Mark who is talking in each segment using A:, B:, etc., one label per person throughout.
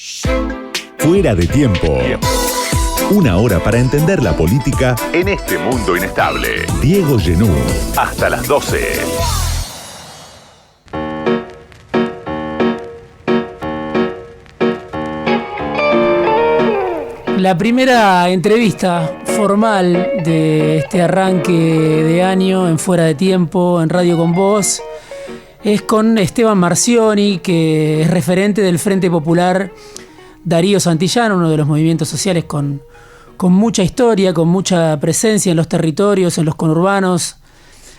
A: Fuera de tiempo. Una hora para entender la política en este mundo inestable. Diego Genú. Hasta las 12.
B: La primera entrevista formal de este arranque de año en Fuera de Tiempo, en Radio Con Vos, es con Esteban Marcioni, que es referente del Frente Popular Darío Santillán, uno de los movimientos sociales con mucha historia, con mucha presencia en los territorios, en los conurbanos,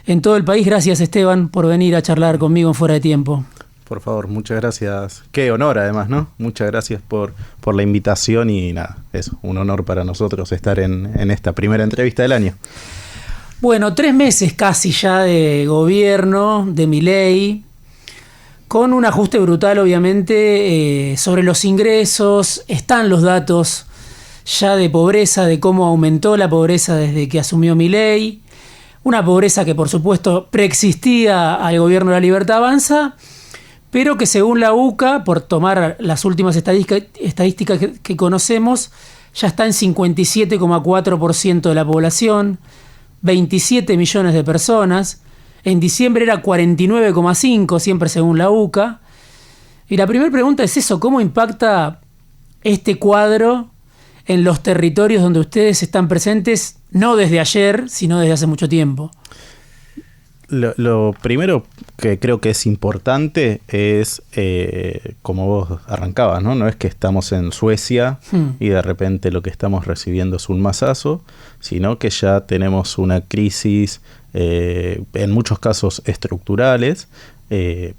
B: en todo el país. Gracias, Esteban, por venir a charlar conmigo en Fuera de Tiempo.
C: Por favor, muchas gracias. Qué honor además, ¿no? Muchas gracias por la invitación y nada, eso, un honor para nosotros estar en esta primera entrevista del año.
B: Bueno, 3 meses casi ya de gobierno de Milei, con un ajuste brutal obviamente sobre los ingresos. Están los datos ya de pobreza, de cómo aumentó la pobreza desde que asumió Milei. Una pobreza que por supuesto preexistía al gobierno de la Libertad Avanza, pero que según la UCA, por tomar las últimas estadísticas que conocemos, ya está en 57,4% de la población, 27 millones de personas. En diciembre era 49,5%, siempre según la UCA. Y la primera pregunta es eso: ¿cómo impacta este cuadro en los territorios donde ustedes están presentes, no desde ayer, sino desde hace mucho tiempo?
C: Lo primero que creo que es importante es, como vos arrancabas, ¿no? No es que estamos en Suecia y de repente lo que estamos recibiendo es un mazazo, sino que ya tenemos una crisis, en muchos casos estructurales,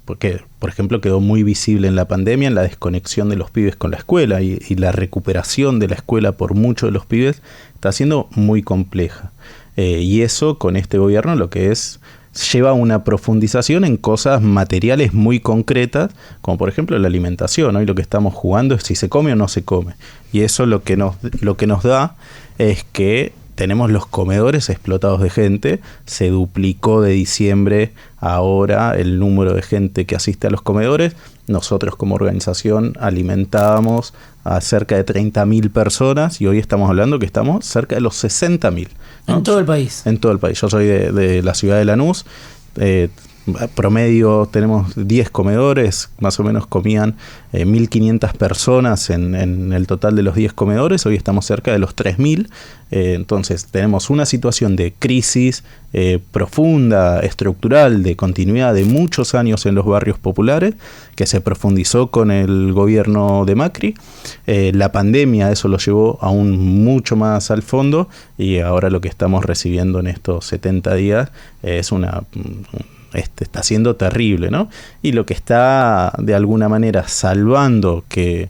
C: porque, por ejemplo, quedó muy visible en la pandemia en la desconexión de los pibes con la escuela y la recuperación de la escuela por muchos de los pibes está siendo muy compleja. Y eso con este gobierno lo que es lleva una profundización en cosas materiales muy concretas, como por ejemplo la alimentación. Hoy lo que estamos jugando es si se come o no se come. Y eso lo que nos da es que tenemos los comedores explotados de gente. Se duplicó de diciembre ahora el número de gente que asiste a los comedores. Nosotros como organización alimentábamos a cerca de 30.000 personas y hoy estamos hablando que estamos cerca de los 60.000. ¿no?
B: En todo el país.
C: En todo el país. Yo soy de la ciudad de Lanús. Promedio tenemos 10 comedores, más o menos comían 1.500 personas en el total de los 10 comedores. Hoy estamos cerca de los 3.000. Entonces tenemos una situación de crisis profunda, estructural, de continuidad de muchos años en los barrios populares, que se profundizó con el gobierno de Macri. La pandemia eso lo llevó aún mucho más al fondo y ahora lo que estamos recibiendo en estos 70 días es está siendo terrible, ¿no? Y lo que está de alguna manera salvando que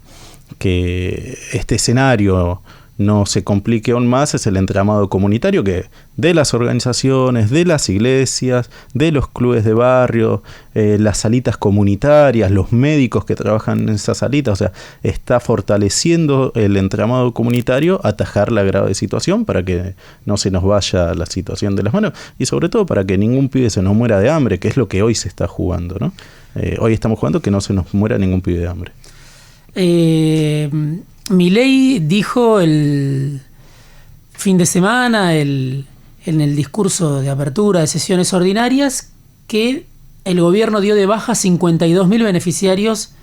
C: este escenario no se complique aún más es el entramado comunitario que de las organizaciones, de las iglesias, de los clubes de barrio, las salitas comunitarias, los médicos que trabajan en esas salitas, o sea, está fortaleciendo el entramado comunitario, atajar la grave situación para que no se nos vaya la situación de las manos y sobre todo para que ningún pibe se nos muera de hambre, que es lo que hoy se está jugando, ¿no? Hoy estamos jugando que no se nos muera ningún pibe de hambre.
B: Milei dijo el fin de semana, en el discurso de apertura de sesiones ordinarias, que el gobierno dio de baja 52.000 beneficiarios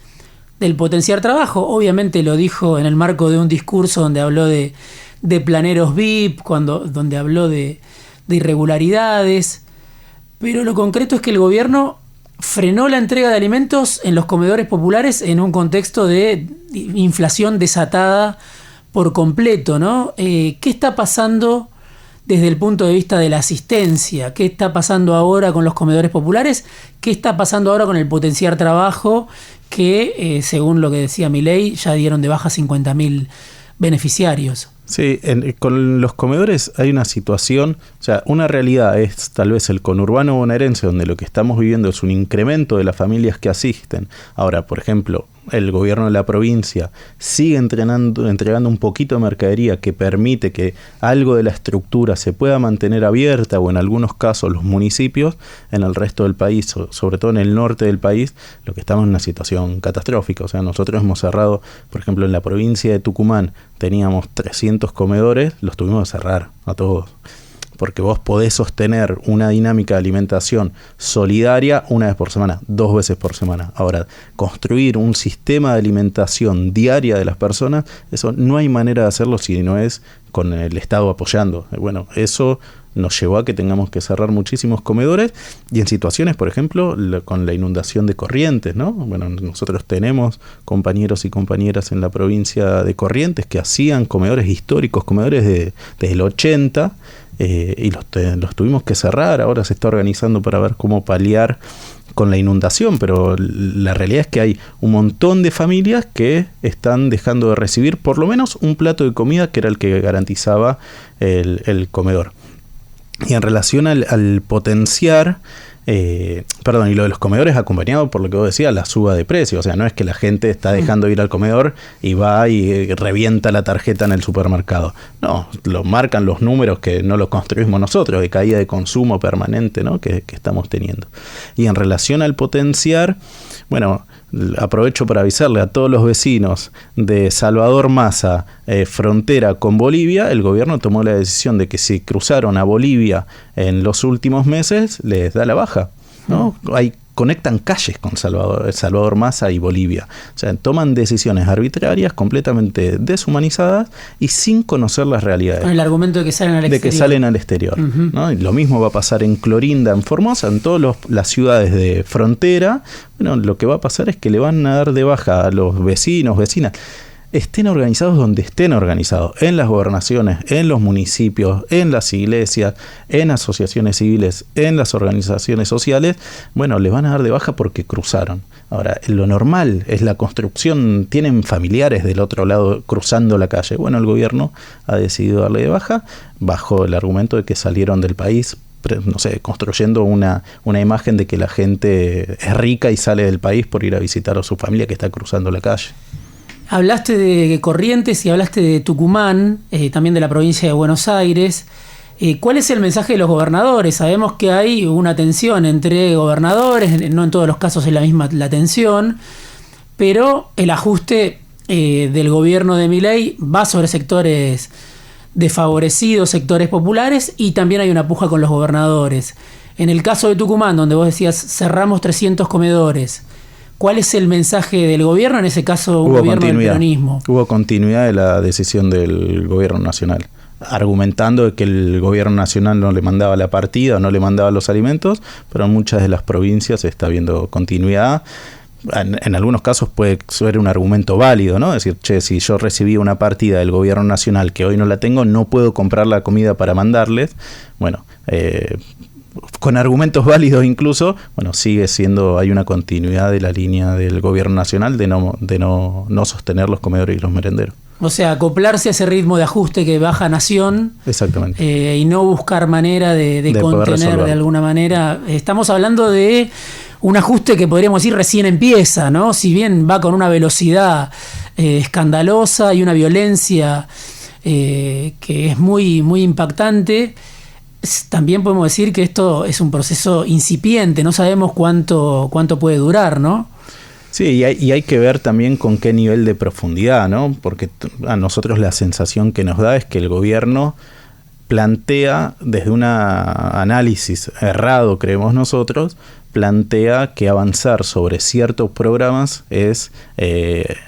B: del potenciar trabajo. Obviamente lo dijo en el marco de un discurso donde habló de planeros VIP, donde habló de irregularidades, pero lo concreto es que el gobierno frenó la entrega de alimentos en los comedores populares en un contexto de inflación desatada por completo, ¿no? ¿Qué está pasando desde el punto de vista de la asistencia? ¿Qué está pasando ahora con los comedores populares? ¿Qué está pasando ahora con el potenciar trabajo? Que, según lo que decía Milei, ya dieron de baja 50.000 beneficiarios.
C: Sí, con los comedores hay una situación, o sea, una realidad es tal vez el conurbano bonaerense, donde lo que estamos viviendo es un incremento de las familias que asisten. Ahora, por ejemplo, el gobierno de la provincia sigue entregando un poquito de mercadería que permite que algo de la estructura se pueda mantener abierta, o en algunos casos los municipios. En el resto del país, sobre todo en el norte del país, lo que estamos en una situación catastrófica. O sea, nosotros hemos cerrado, por ejemplo, en la provincia de Tucumán teníamos 300 comedores, los tuvimos que cerrar a todos. Porque vos podés sostener una dinámica de alimentación solidaria una vez por semana, 2 veces por semana. Ahora, construir un sistema de alimentación diaria de las personas, eso no hay manera de hacerlo si no es con el Estado apoyando. Bueno, eso nos llevó a que tengamos que cerrar muchísimos comedores, y en situaciones, por ejemplo, con la inundación de Corrientes, ¿no? Bueno, nosotros tenemos compañeros y compañeras en la provincia de Corrientes que hacían comedores históricos, comedores desde el 80, y los tuvimos que cerrar. Ahora se está organizando para ver cómo paliar con la inundación, pero la realidad es que hay un montón de familias que están dejando de recibir por lo menos un plato de comida, que era el que garantizaba el comedor. Y en relación al potenciar, y lo de los comedores acompañado por lo que vos decías, la suba de precios. O sea, no es que la gente está dejando de ir al comedor y va y revienta la tarjeta en el supermercado. No, lo marcan los números, que no los construimos nosotros, de caída de consumo permanente, ¿no? que estamos teniendo. Y en relación al potenciar, bueno, aprovecho para avisarle a todos los vecinos de Salvador Massa, frontera con Bolivia. El gobierno tomó la decisión de que si cruzaron a Bolivia en los últimos meses, les da la baja, ¿no? Conectan calles con Salvador Massa y Bolivia. O sea, toman decisiones arbitrarias, completamente deshumanizadas y sin conocer las realidades.
B: Con el argumento de que salen al exterior.
C: Uh-huh. ¿No? Y lo mismo va a pasar en Clorinda, en Formosa, en todas las ciudades de frontera. Bueno, lo que va a pasar es que le van a dar de baja a los vecinos, vecinas. Estén organizados donde estén organizados, en las gobernaciones, en los municipios, en las iglesias, en asociaciones civiles, en las organizaciones sociales. Bueno, les van a dar de baja porque cruzaron. Ahora, lo normal es la construcción, tienen familiares del otro lado cruzando la calle. Bueno, el gobierno ha decidido darle de baja bajo el argumento de que salieron del país, no sé, construyendo una imagen de que la gente es rica y sale del país por ir a visitar a su familia que está cruzando la calle.
B: Hablaste de Corrientes y hablaste de Tucumán, también de la provincia de Buenos Aires. ¿Cuál es el mensaje de los gobernadores? Sabemos que hay una tensión entre gobernadores, no en todos los casos es la misma la tensión, pero el ajuste del gobierno de Milei va sobre sectores desfavorecidos, sectores populares, y también hay una puja con los gobernadores. En el caso de Tucumán, donde vos decías cerramos 300 comedores, ¿cuál es el mensaje del gobierno? En ese caso, un gobierno del peronismo.
C: Hubo continuidad de la decisión del gobierno nacional, argumentando de que el gobierno nacional no le mandaba la partida, no le mandaba los alimentos, pero en muchas de las provincias se está viendo continuidad. En algunos casos puede ser un argumento válido, ¿no? Es decir, che, si yo recibí una partida del gobierno nacional que hoy no la tengo, no puedo comprar la comida para mandarles. Bueno, con argumentos válidos incluso, bueno, sigue siendo, hay una continuidad de la línea del gobierno nacional de no sostener los comedores y los merenderos.
B: O sea, acoplarse a ese ritmo de ajuste que baja Nación.
C: Exactamente.
B: Y no buscar manera de contener de alguna manera. Estamos hablando de un ajuste que podríamos decir recién empieza, ¿no? Si bien va con una velocidad escandalosa y una violencia que es muy, muy impactante, también podemos decir que esto es un proceso incipiente, no sabemos cuánto puede durar, ¿no?
C: Sí, y hay que ver también con qué nivel de profundidad, ¿no? Porque a nosotros la sensación que nos da es que el gobierno plantea, desde un análisis errado, creemos nosotros, plantea que avanzar sobre ciertos programas es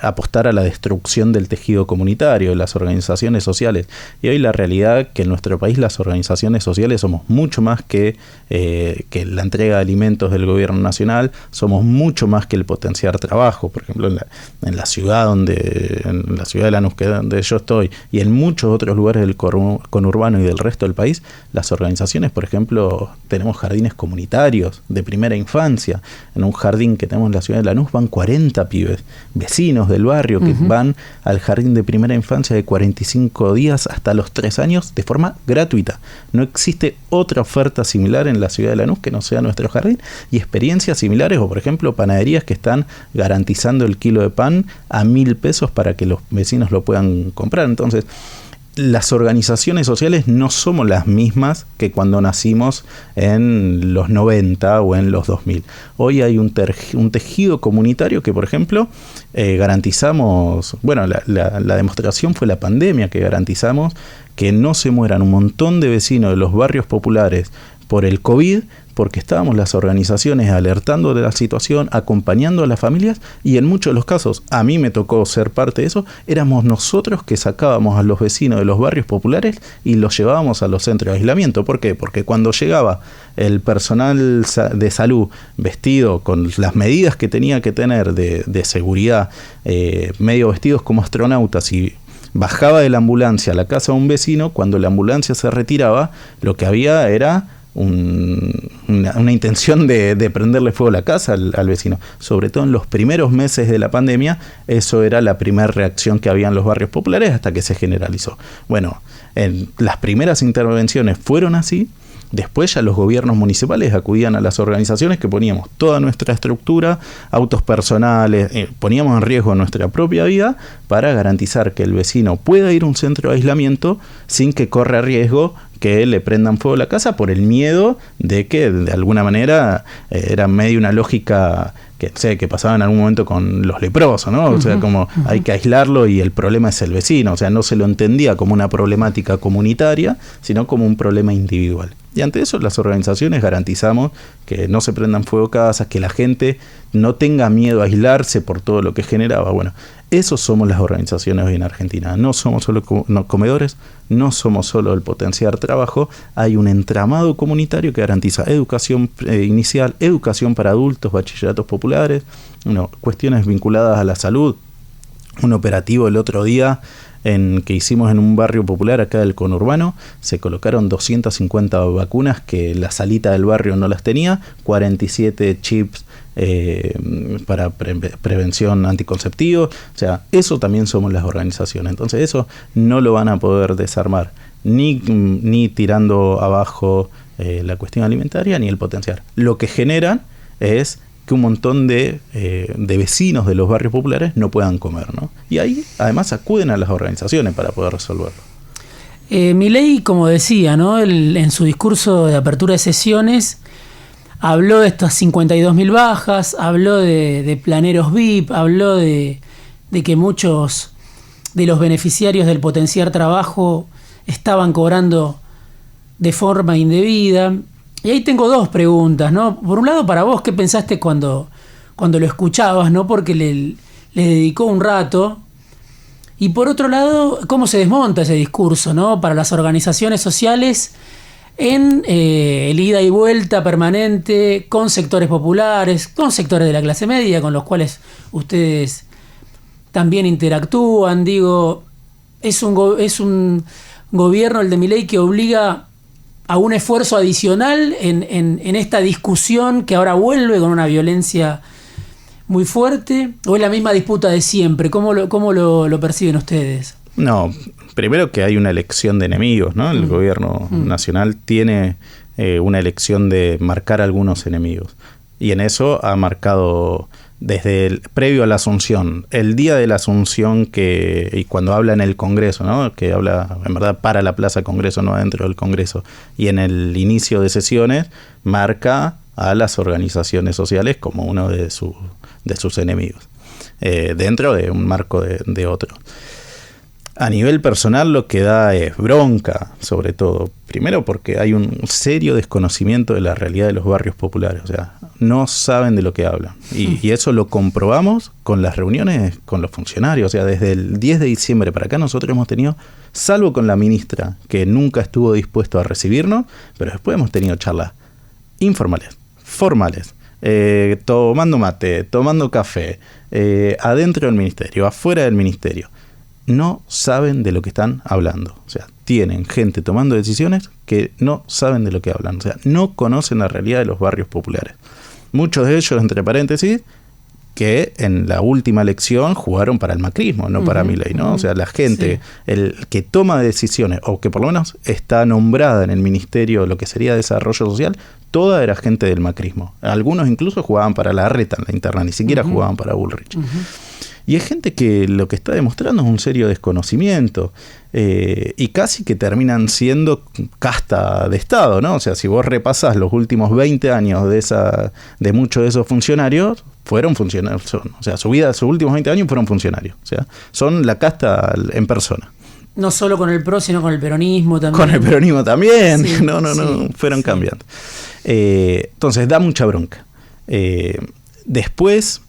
C: apostar a la destrucción del tejido comunitario, de las organizaciones sociales. Y hoy la realidad es que en nuestro país las organizaciones sociales somos mucho más que la entrega de alimentos del gobierno nacional, somos mucho más que el potenciar trabajo. Por ejemplo, en la ciudad de Lanús, donde yo estoy, y en muchos otros lugares del conurbano y del resto del país, las organizaciones, por ejemplo, tenemos jardines comunitarios de primera primera infancia. En un jardín que tenemos en la ciudad de Lanús van 40 pibes, vecinos del barrio, que van al jardín de primera infancia de 45 días hasta los 3 años de forma gratuita. No existe otra oferta similar en la ciudad de Lanús que no sea nuestro jardín, y experiencias similares, o por ejemplo panaderías que están garantizando el kilo de pan a 1.000 pesos para que los vecinos lo puedan comprar. Entonces, las organizaciones sociales no somos las mismas que cuando nacimos en los 90 o en los 2000. Hoy hay un tejido comunitario que, por ejemplo, garantizamos, bueno, la demostración fue la pandemia, que garantizamos que no se mueran un montón de vecinos de los barrios populares por el COVID, porque estábamos las organizaciones alertando de la situación, acompañando a las familias, y en muchos de los casos, a mí me tocó ser parte de eso, éramos nosotros que sacábamos a los vecinos de los barrios populares y los llevábamos a los centros de aislamiento. ¿Por qué? Porque cuando llegaba el personal de salud vestido con las medidas que tenía que tener de seguridad, medio vestidos como astronautas, y bajaba de la ambulancia a la casa de un vecino, cuando la ambulancia se retiraba, lo que había era una intención de prenderle fuego a la casa al vecino. Sobre todo en los primeros meses de la pandemia, eso era la primera reacción que había en los barrios populares, hasta que se generalizó. Bueno, las primeras intervenciones fueron así. Después ya los gobiernos municipales acudían a las organizaciones, que poníamos toda nuestra estructura, autos personales, poníamos en riesgo nuestra propia vida para garantizar que el vecino pueda ir a un centro de aislamiento sin que corra riesgo que le prendan fuego a la casa, por el miedo de que de alguna manera era medio una lógica que pasaba en algún momento con los leprosos, ¿no? O sea, como hay que aislarlo y el problema es el vecino. O sea, no se lo entendía como una problemática comunitaria, sino como un problema individual. Y ante eso, las organizaciones garantizamos que no se prendan fuego casas, que la gente no tenga miedo a aislarse por todo lo que generaba. Bueno, esos somos las organizaciones hoy en Argentina. No somos solo comedores, no somos solo el potenciar trabajo. Hay un entramado comunitario que garantiza educación inicial, educación para adultos, bachilleratos populares, cuestiones vinculadas a la salud. Un operativo el otro día que hicimos en un barrio popular acá del conurbano, se colocaron 250 vacunas que la salita del barrio no las tenía, 47 chips para prevención anticonceptiva. O sea, eso también somos las organizaciones. Entonces eso no lo van a poder desarmar ni tirando abajo la cuestión alimentaria, ni el potenciar. Lo que generan es que un montón de vecinos de los barrios populares no puedan comer, ¿no? Y ahí además acuden a las organizaciones para poder resolverlo.
B: Milei, como decía, ¿no? En su discurso de apertura de sesiones habló de estas 52.000 bajas, habló de planeros VIP, habló de que muchos de los beneficiarios del potenciar trabajo estaban cobrando de forma indebida. Y ahí tengo dos preguntas, ¿no? Por un lado, para vos, ¿qué pensaste cuando lo escuchabas, ¿no? Porque le dedicó un rato. Y por otro lado, ¿cómo se desmonta ese discurso, ¿no? Para las organizaciones sociales en el ida y vuelta permanente con sectores populares, con sectores de la clase media, con los cuales ustedes también interactúan. Digo, es un gobierno, el de Milei, que obliga a un esfuerzo adicional en esta discusión que ahora vuelve con una violencia muy fuerte, ¿o es la misma disputa de siempre? ¿Cómo lo perciben ustedes?
C: No, primero que hay una elección de enemigos, ¿no? El gobierno nacional tiene una elección de marcar algunos enemigos, y en eso ha marcado desde previo a la Asunción, el día de la Asunción, y cuando habla en el Congreso, ¿no? Que habla en verdad para la Plaza Congreso, no adentro del Congreso, y en el inicio de sesiones marca a las organizaciones sociales como uno de sus enemigos, dentro de un marco de otro. A nivel personal lo que da es bronca, sobre todo. Primero porque hay un serio desconocimiento de la realidad de los barrios populares. O sea, no saben de lo que hablan. Y eso lo comprobamos con las reuniones con los funcionarios. O sea, desde el 10 de diciembre para acá nosotros hemos tenido, salvo con la ministra, que nunca estuvo dispuesto a recibirnos, pero después hemos tenido charlas informales, formales, tomando mate, tomando café, adentro del ministerio, afuera del ministerio. No saben de lo que están hablando. O sea, tienen gente tomando decisiones que no saben de lo que hablan. O sea, no conocen la realidad de los barrios populares. muchos de ellos, entre paréntesis, que en la última elección jugaron para el macrismo, no para Milei, ¿no? O sea, la gente, el que toma decisiones, o que por lo menos está nombrada en el Ministerio, lo que sería Desarrollo Social, toda era gente del macrismo. Algunos incluso jugaban para Larreta en la interna, ni siquiera jugaban para Bullrich. Y es gente que lo que está demostrando es un serio desconocimiento, y casi que terminan siendo casta de Estado, ¿no? O sea, si vos repasás los últimos 20 años de muchos de esos funcionarios, fueron funcionarios, o sea, sus últimos 20 años fueron funcionarios, o sea, son la casta en persona.
B: No solo con el PRO, sino con el peronismo también.
C: Con el peronismo también,
B: sí,
C: no, fueron cambiando. Entonces, da mucha bronca. Después,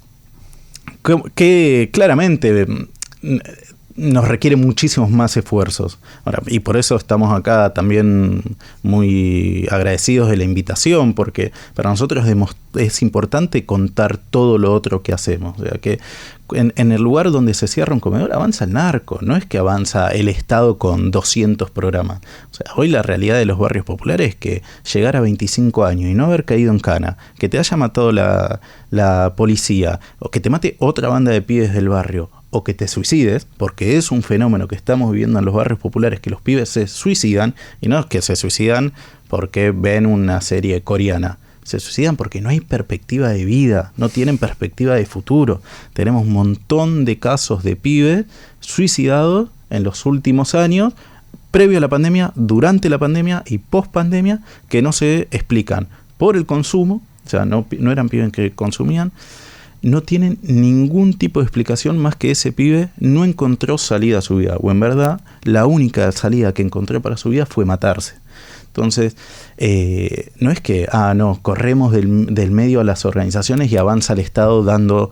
C: que claramente nos requiere muchísimos más esfuerzos. Ahora, y por eso estamos acá también muy agradecidos de la invitación, porque para nosotros es importante contar todo lo otro que hacemos. O sea, que en el lugar donde se cierra un comedor avanza el narco, no es que avanza el Estado con 200 programas. O sea, hoy la realidad de los barrios populares es que llegar a 25 años y no haber caído en cana, que te haya matado la policía, o que te mate otra banda de pibes del barrio, o que te suicides, porque es un fenómeno que estamos viviendo en los barrios populares, que los pibes se suicidan, y no es que se suicidan porque ven una serie coreana, se suicidan porque no hay perspectiva de vida, no tienen perspectiva de futuro. Tenemos un montón de casos de pibes suicidados en los últimos años, previo a la pandemia, durante la pandemia y post pandemia, que no se explican por el consumo, o sea, no eran pibes que consumían, no tienen ningún tipo de explicación más que ese pibe no encontró salida a su vida, o en verdad la única salida que encontró para su vida fue matarse. Entonces, no es que, corremos del medio a las organizaciones y avanza el Estado dando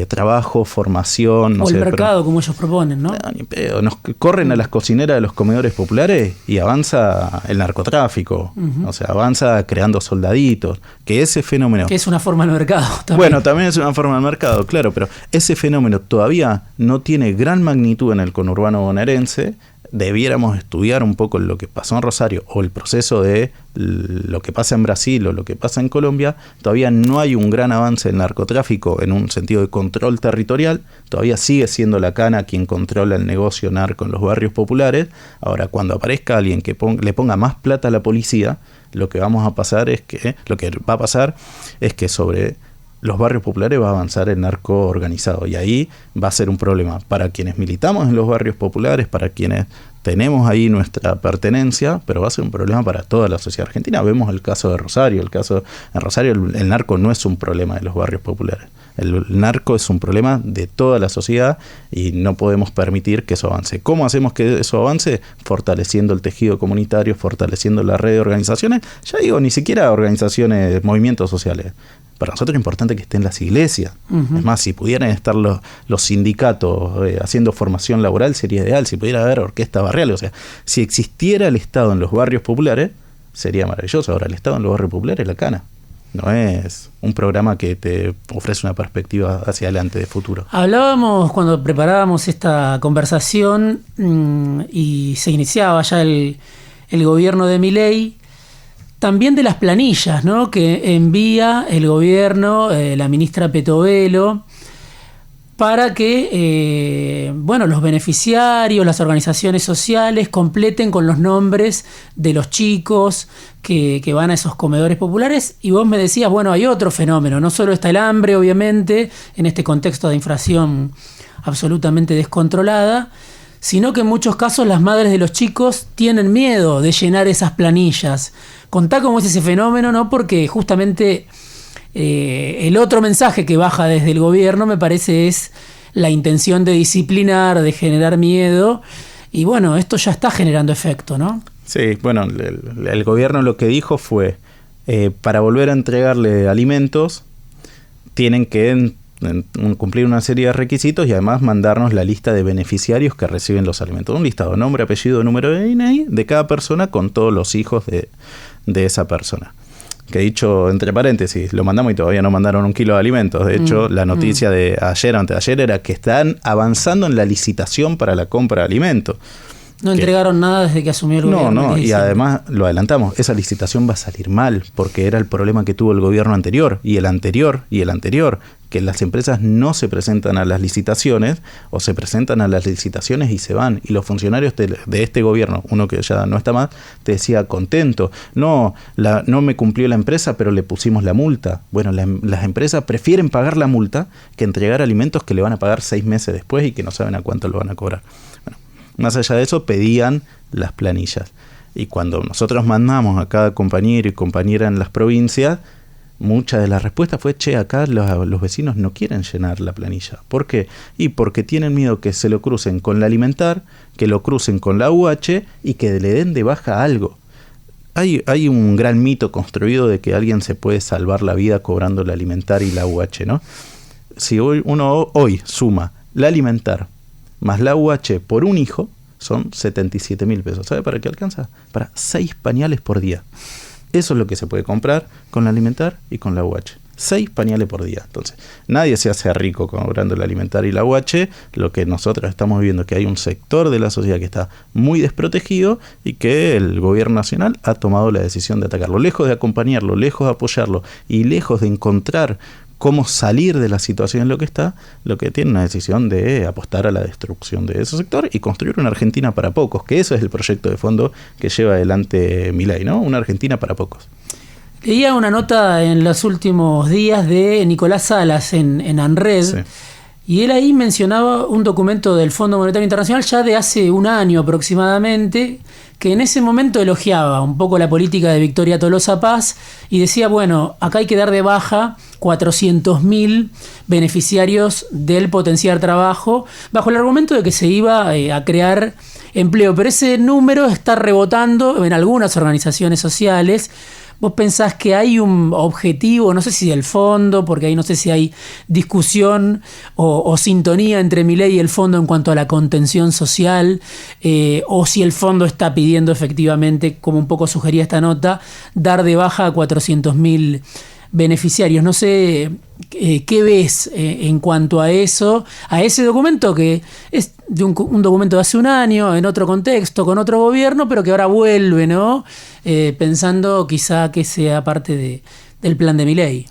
C: trabajo, formación.
B: O el mercado, como ellos proponen, ¿no?
C: No, ni pedo. Nos corren a las cocineras de los comedores populares y avanza el narcotráfico. O sea, avanza creando soldaditos. Que ese fenómeno...
B: Que es una forma del mercado también.
C: Bueno, también es una forma del mercado, claro, pero ese fenómeno todavía no tiene gran magnitud en el conurbano bonaerense. Debiéramos estudiar un poco lo que pasó en Rosario o el proceso de lo que pasa en Brasil o lo que pasa en Colombia. Todavía no hay un gran avance del narcotráfico en un sentido de control territorial. Todavía sigue siendo la cana quien controla el negocio narco en los barrios populares. Ahora, cuando aparezca alguien que le ponga más plata a la policía, lo que va a pasar es que sobre los barrios populares va a avanzar el narco organizado, y ahí va a ser un problema para quienes militamos en los barrios populares, para quienes tenemos ahí nuestra pertenencia, pero va a ser un problema para toda la sociedad argentina. Vemos el caso de Rosario. En Rosario el narco no es un problema de los barrios populares. El narco es un problema de toda la sociedad y no podemos permitir que eso avance. ¿Cómo hacemos que eso avance? Fortaleciendo el tejido comunitario, fortaleciendo la red de organizaciones. Ya digo, ni siquiera organizaciones, movimientos sociales. Para nosotros es importante que estén las iglesias. Es más, si pudieran estar los sindicatos haciendo formación laboral, sería ideal. Si pudiera haber orquestas barriales, o sea, si existiera el Estado en los barrios populares, sería maravilloso. Ahora, el Estado en los barrios populares es la cana. No es un programa que te ofrece una perspectiva hacia adelante de futuro.
B: Hablábamos cuando preparábamos esta conversación y se iniciaba ya el gobierno de Milei, también de las planillas, ¿no?, que envía el gobierno, la ministra Petovelo, para que los beneficiarios, las organizaciones sociales completen con los nombres de los chicos que van a esos comedores populares. Y vos me decías, hay otro fenómeno, no solo está el hambre, obviamente, en este contexto de inflación absolutamente descontrolada, sino que en muchos casos las madres de los chicos tienen miedo de llenar esas planillas. Contá cómo es ese fenómeno, ¿no? Porque justamente el otro mensaje que baja desde el gobierno, me parece, es la intención de disciplinar, de generar miedo. Y esto ya está generando efecto, ¿no?
C: Sí, el gobierno lo que dijo fue, para volver a entregarle alimentos, tienen que cumplir una serie de requisitos y además mandarnos la lista de beneficiarios que reciben los alimentos. Un listado, nombre, apellido, número de DNI de cada persona con todos los hijos de esa persona. Que dicho entre paréntesis, lo mandamos y todavía no mandaron 1 kilo de alimentos. De hecho, la noticia de ayer o antes de ayer era que están avanzando en la licitación para la compra de alimentos.
B: No entregaron nada desde que asumió el gobierno.
C: No, y además lo adelantamos, esa licitación va a salir mal, porque era el problema que tuvo el gobierno anterior, y el anterior, que las empresas no se presentan a las licitaciones, o se presentan a las licitaciones y se van, y los funcionarios de este gobierno, uno que ya no está más, te decía contento, no me cumplió la empresa, pero le pusimos la multa. Bueno, las empresas prefieren pagar la multa que entregar alimentos que le van a pagar 6 meses después y que no saben a cuánto lo van a cobrar. Bueno, más allá de eso, pedían las planillas. Y cuando nosotros mandamos a cada compañero y compañera en las provincias, muchas de las respuestas fue, acá los vecinos no quieren llenar la planilla. ¿Por qué? Y porque tienen miedo que se lo crucen con la alimentar, que lo crucen con la UH y que le den de baja algo. Hay un gran mito construido de que alguien se puede salvar la vida cobrando la alimentar y la UH, ¿no? Si uno hoy suma la alimentar más la UH por un hijo, son 77.000 pesos. ¿Sabe para qué alcanza? Para 6 pañales por día. Eso es lo que se puede comprar con la alimentar y con la UH. 6 pañales por día. Entonces, nadie se hace rico cobrando la alimentar y la UH. Lo que nosotros estamos viendo es que hay un sector de la sociedad que está muy desprotegido y que el gobierno nacional ha tomado la decisión de atacarlo. Lejos de acompañarlo, lejos de apoyarlo y lejos de encontrar cómo salir de la situación en lo que está, lo que tiene una decisión de apostar a la destrucción de ese sector y construir una Argentina para pocos, que eso es el proyecto de fondo que lleva adelante Milei, ¿no? Una Argentina para pocos.
B: Leía una nota en los últimos días de Nicolás Salas en ANRED, sí. Y él ahí mencionaba un documento del Fondo Monetario Internacional ya de hace un año aproximadamente, que en ese momento elogiaba un poco la política de Victoria Tolosa Paz y decía, bueno, acá hay que dar de baja 400.000 beneficiarios del potenciar trabajo, bajo el argumento de que se iba a crear empleo. Pero ese número está rebotando en algunas organizaciones sociales. ¿Vos pensás que hay un objetivo, no sé si del fondo, porque ahí no sé si hay discusión o sintonía entre Milei y el fondo en cuanto a la contención social, o si el fondo está pidiendo efectivamente, como un poco sugería esta nota, dar de baja a 400.000 beneficiarios? No sé qué ves en cuanto a eso, a ese documento que es de un documento de hace un año, en otro contexto, con otro gobierno, pero que ahora vuelve, ¿no? Pensando quizá que sea parte del plan de Milei.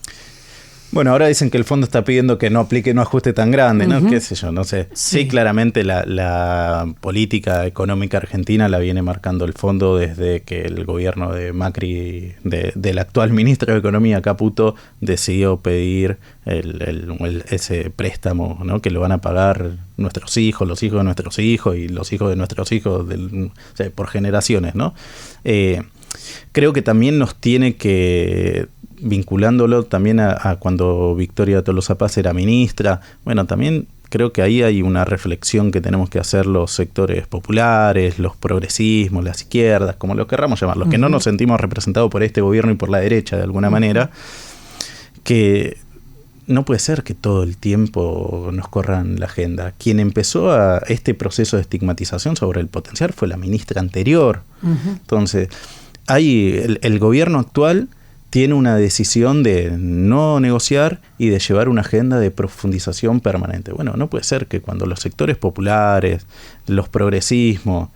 C: Bueno, ahora dicen que el fondo está pidiendo que no aplique un ajuste tan grande, ¿no? Qué sé yo, no sé. Sí, claramente la política económica argentina la viene marcando el fondo desde que el gobierno de Macri, del actual ministro de Economía, Caputo, decidió pedir ese préstamo, ¿no? Que lo van a pagar nuestros hijos, los hijos de nuestros hijos y los hijos de nuestros hijos, o sea, por generaciones, ¿no? Creo que también nos tiene que, vinculándolo también a cuando Victoria Tolosa Paz era ministra, bueno, también creo que ahí hay una reflexión que tenemos que hacer los sectores populares, los progresismos, las izquierdas, como lo querramos llamar, los que no nos sentimos representados por este gobierno y por la derecha de alguna manera, que no puede ser que todo el tiempo nos corran la agenda. Quien empezó este proceso de estigmatización sobre el potencial fue la ministra anterior. Entonces, el gobierno actual tiene una decisión de no negociar y de llevar una agenda de profundización permanente. Bueno, no puede ser que cuando los sectores populares, los progresismos,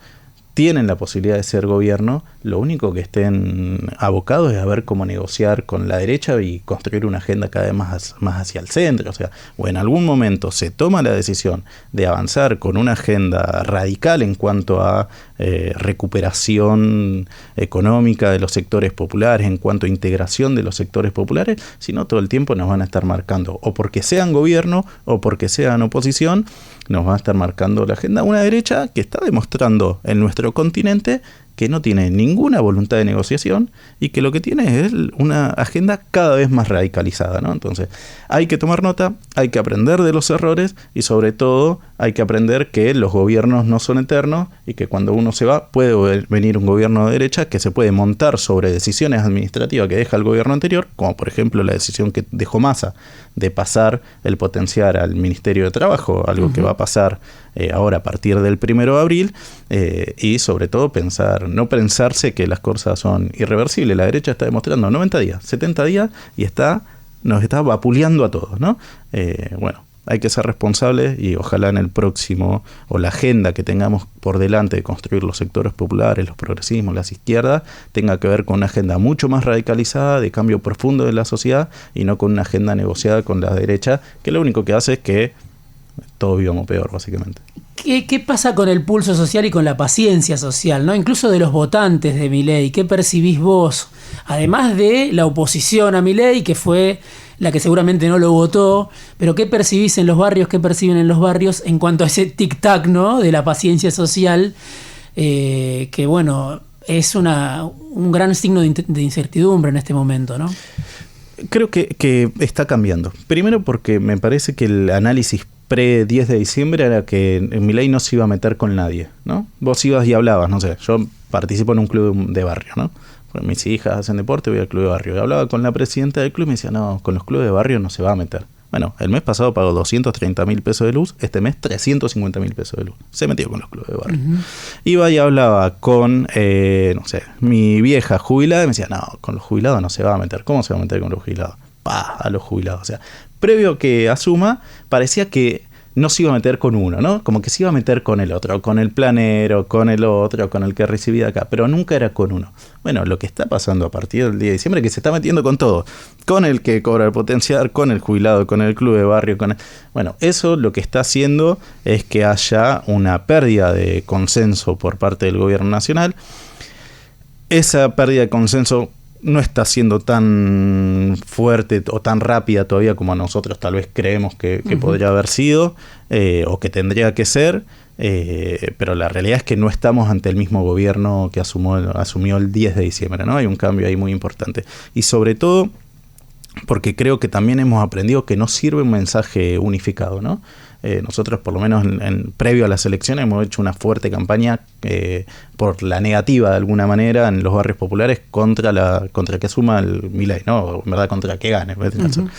C: tienen la posibilidad de ser gobierno, lo único que estén abocados es a ver cómo negociar con la derecha y construir una agenda cada vez más hacia el centro. O sea, o en algún momento se toma la decisión de avanzar con una agenda radical en cuanto a recuperación económica de los sectores populares, en cuanto a integración de los sectores populares, sino todo el tiempo nos van a estar marcando, o porque sean gobierno o porque sean oposición, nos va a estar marcando la agenda una derecha que está demostrando en nuestro continente que no tiene ninguna voluntad de negociación y que lo que tiene es una agenda cada vez más radicalizada, ¿no? Entonces, hay que tomar nota, hay que aprender de los errores y sobre todo hay que aprender que los gobiernos no son eternos y que cuando uno se va puede venir un gobierno de derecha que se puede montar sobre decisiones administrativas que deja el gobierno anterior, como por ejemplo la decisión que dejó Massa de pasar el potenciar al Ministerio de Trabajo, algo que va a pasar ahora a partir del 1 de abril, y sobre todo no pensarse que las cosas son irreversibles. La derecha está demostrando 90 días, 70 días y nos está vapuleando a todos, ¿no? Bueno, hay que ser responsables y ojalá en el próximo, o la agenda que tengamos por delante de construir los sectores populares, los progresismos, las izquierdas, tenga que ver con una agenda mucho más radicalizada, de cambio profundo de la sociedad, y no con una agenda negociada con la derecha, que lo único que hace es que todos vivamos peor, básicamente.
B: ¿Qué pasa con el pulso social y con la paciencia social, ¿no? Incluso de los votantes de Milei? ¿Qué percibís vos? Además de la oposición a Milei, que fue la que seguramente no lo votó, pero ¿qué percibís en los barrios? ¿Qué perciben en los barrios en cuanto a ese tic-tac, ¿no? De la paciencia social, que bueno, es un gran signo de incertidumbre en este momento, ¿no?
C: Creo que está cambiando. Primero porque me parece que el análisis pre-10 de diciembre era que Milei no se iba a meter con nadie, ¿no? Vos ibas y hablabas, no sé, yo participo en un club de barrio, ¿no? Porque mis hijas hacen deporte, voy al club de barrio. Y hablaba con la presidenta del club y me decía, no, con los clubes de barrio no se va a meter. Bueno, el mes pasado pagó 230.000 pesos de luz, este mes 350.000 pesos de luz. Se metió con los clubes de barrio. Uh-huh. Iba y hablaba con, no sé, mi vieja jubilada y me decía, no, con los jubilados no se va a meter. ¿Cómo se va a meter con los jubilados? A los jubilados. O sea, previo a que asuma, parecía que no se iba a meter con uno, ¿no? Como que se iba a meter con el otro, con el planero, con el otro, con el que recibía acá, pero nunca era con uno. Bueno, lo que está pasando a partir del día de diciembre es que se está metiendo con todo, con el que cobra el potencial, con el jubilado, con el club de barrio, Bueno, eso lo que está haciendo es que haya una pérdida de consenso por parte del gobierno nacional. Esa pérdida de consenso no está siendo tan fuerte o tan rápida todavía como nosotros tal vez creemos que podría haber sido o que tendría que ser, pero la realidad es que no estamos ante el mismo gobierno que asumió el 10 de diciembre, ¿no? Hay un cambio ahí muy importante. Y sobre todo porque creo que también hemos aprendido que no sirve un mensaje unificado, ¿no? Nosotros, por lo menos previo a las elecciones, hemos hecho una fuerte campaña por la negativa, de alguna manera, en los barrios populares contra que asuma el Milei, ¿no? En verdad, contra que gane. Uh-huh.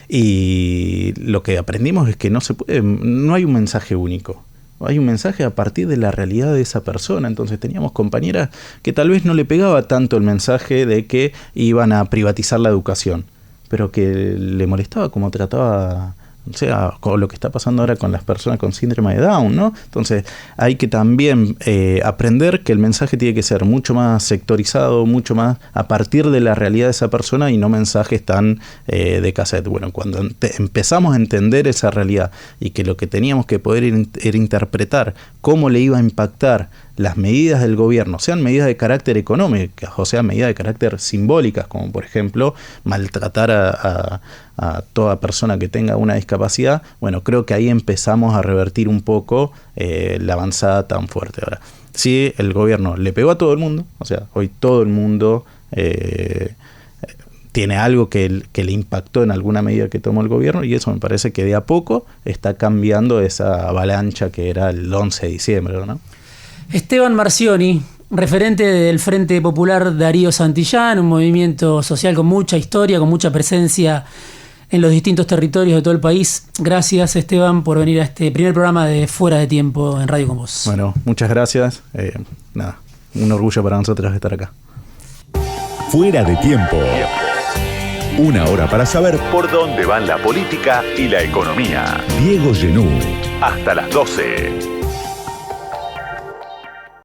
C: Y lo que aprendimos es que no hay un mensaje único. Hay un mensaje a partir de la realidad de esa persona. Entonces teníamos compañeras que tal vez no le pegaba tanto el mensaje de que iban a privatizar la educación, pero que le molestaba cómo trataba, o sea, con lo que está pasando ahora con las personas con síndrome de Down, ¿no? Entonces hay que también aprender que el mensaje tiene que ser mucho más sectorizado, mucho más a partir de la realidad de esa persona y no mensajes tan de cassette. Bueno, cuando empezamos a entender esa realidad y que lo que teníamos que poder era interpretar cómo le iba a impactar las medidas del gobierno, sean medidas de carácter económico, o sean medidas de carácter simbólicas, como por ejemplo maltratar a toda persona que tenga una discapacidad, bueno, creo que ahí empezamos a revertir un poco la avanzada tan fuerte. Ahora, sí, el gobierno le pegó a todo el mundo, o sea, hoy todo el mundo tiene algo que le impactó en alguna medida que tomó el gobierno, y eso me parece que de a poco está cambiando esa avalancha que era el 11 de diciembre, ¿no?
B: Esteban Marcioni, referente del Frente Popular Darío Santillán, un movimiento social con mucha historia, con mucha presencia en los distintos territorios de todo el país. Gracias, Esteban, por venir a este primer programa de Fuera de Tiempo en Radio con Vos.
C: Bueno, muchas gracias. Un orgullo para nosotros estar acá.
A: Fuera de Tiempo. Una hora para saber por dónde van la política y la economía. Diego Genú. Hasta las 12.